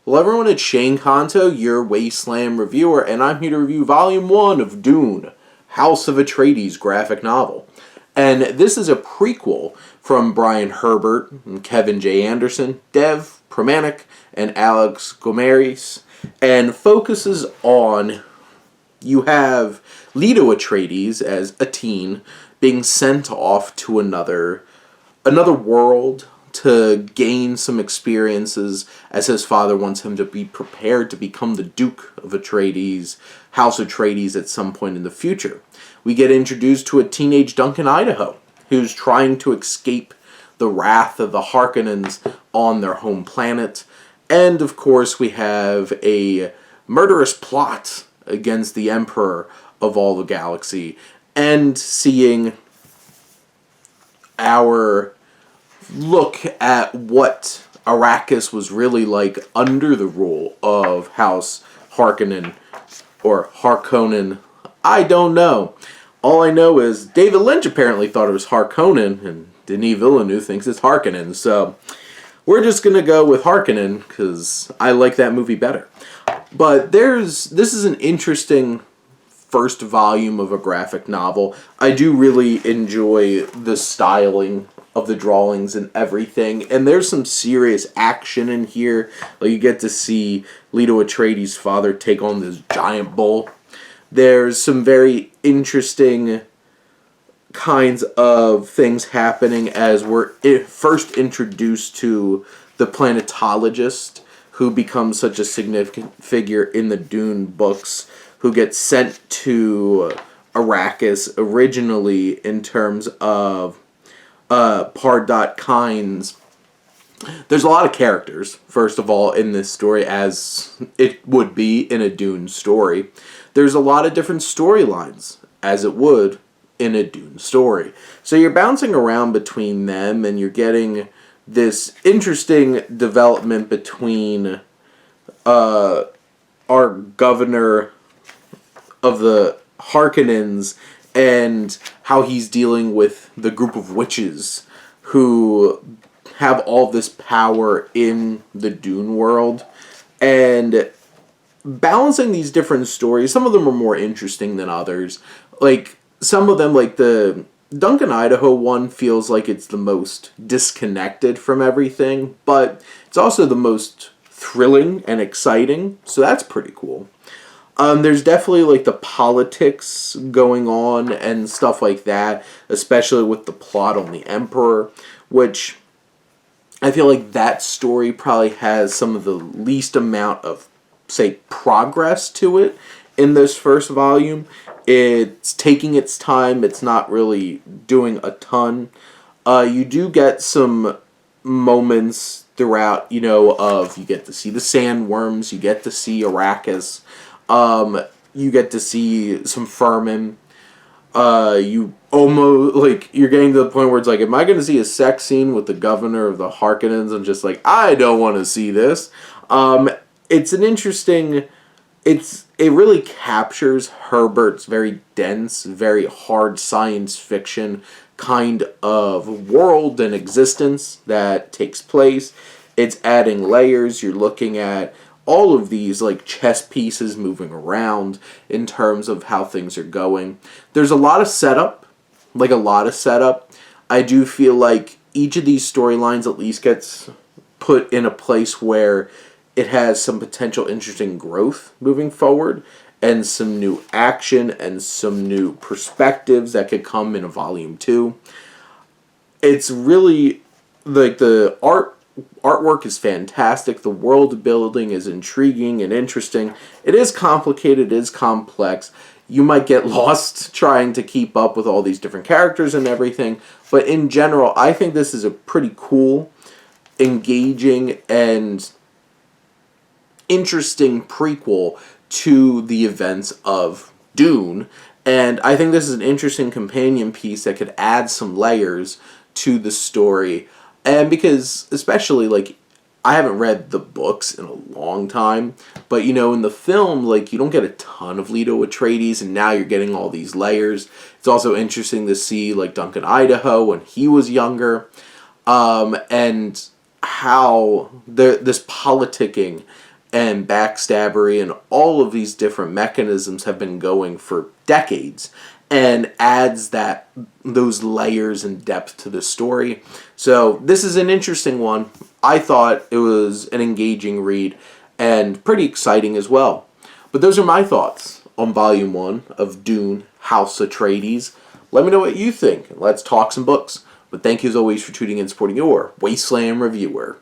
Hello everyone, it's Shane Kanto, your Wasteland reviewer, and I'm here to review Volume 1 of Dune, House of Atreides graphic novel. And this is a prequel from Brian Herbert, and Kevin J. Anderson, Dev Pramanik, and Alex Gomeris, and focuses on, you have Leto Atreides as a teen being sent off to another world to gain some experiences, as his father wants him to be prepared to become the Duke of Atreides, House Atreides at some point in the future. We get introduced to a teenage Duncan Idaho, who's trying to escape the wrath of the Harkonnens on their home planet. And, of course, we have a murderous plot against the Emperor of all the galaxy, and seeing our look at what Arrakis was really like under the rule of House Harkonnen, or Harkonnen. I don't know. All I know is David Lynch apparently thought it was Harkonnen, and Denis Villeneuve thinks it's Harkonnen, so we're just going to go with Harkonnen, because I like that movie better. But this is an interesting first volume of a graphic novel. I do really enjoy the styling of the drawings and everything, and there's some serious action in here. Like, you get to see Leto Atreides' father take on this giant bull. There's some very interesting kinds of things happening as we're first introduced to the planetologist, who becomes such a significant figure in the Dune books, who gets sent to Arrakis originally in terms of Pardot Kynes. There's a lot of characters, first of all, in this story, as it would be in a Dune story. There's a lot of different storylines, as it would in a Dune story. So you're bouncing around between them, and you're getting this interesting development between our governor of the Harkonnens and how he's dealing with the group of witches who have all this power in the Dune world. And balancing these different stories, some of them are more interesting than others. Like, some of them, like the Duncan Idaho one, feels like it's the most disconnected from everything, but it's also the most thrilling and exciting, so that's pretty cool. There's definitely, like, the politics going on and stuff like that, especially with the plot on the Emperor, which I feel like that story probably has some of the least amount of, say, progress to it in this first volume. It's taking its time. It's not really doing a ton. You do get some moments throughout, of you get to see the sandworms, you get to see Arrakis, you get to see some Furman. You almost, like, you're getting to the point where it's like, am I going to see a sex scene with the governor of the Harkonnens? I'm just like, I don't want to see this. It's an interesting, it really captures Herbert's very dense, very hard science fiction kind of world and existence that takes place. It's adding layers. You're looking at all of these, like, chess pieces moving around in terms of how things are going. There's a lot of setup. I do feel like each of these storylines at least gets put in a place where it has some potential interesting growth moving forward, and some new action and some new perspectives that could come in a volume 2. It's really, like, the artwork is fantastic. The world building is intriguing and interesting. It is complicated. It is complex. You might get lost trying to keep up with all these different characters and everything. But in general, I think this is a pretty cool, engaging, and interesting prequel to the events of Dune. And I think this is an interesting companion piece that could add some layers to the story. And because, especially, like, I haven't read the books in a long time, but, in the film, like, you don't get a ton of Leto Atreides, and now you're getting all these layers. It's also interesting to see, like, Duncan Idaho when he was younger, and how this politicking and backstabbery and all of these different mechanisms have been going for decades, and adds those layers and depth to the story. So this is an interesting one. I thought it was an engaging read and pretty exciting as well. But those are my thoughts on Volume 1 of Dune, House Atreides. Let me know what you think. Let's talk some books. But thank you as always for tuning in and supporting your Wasteland reviewer.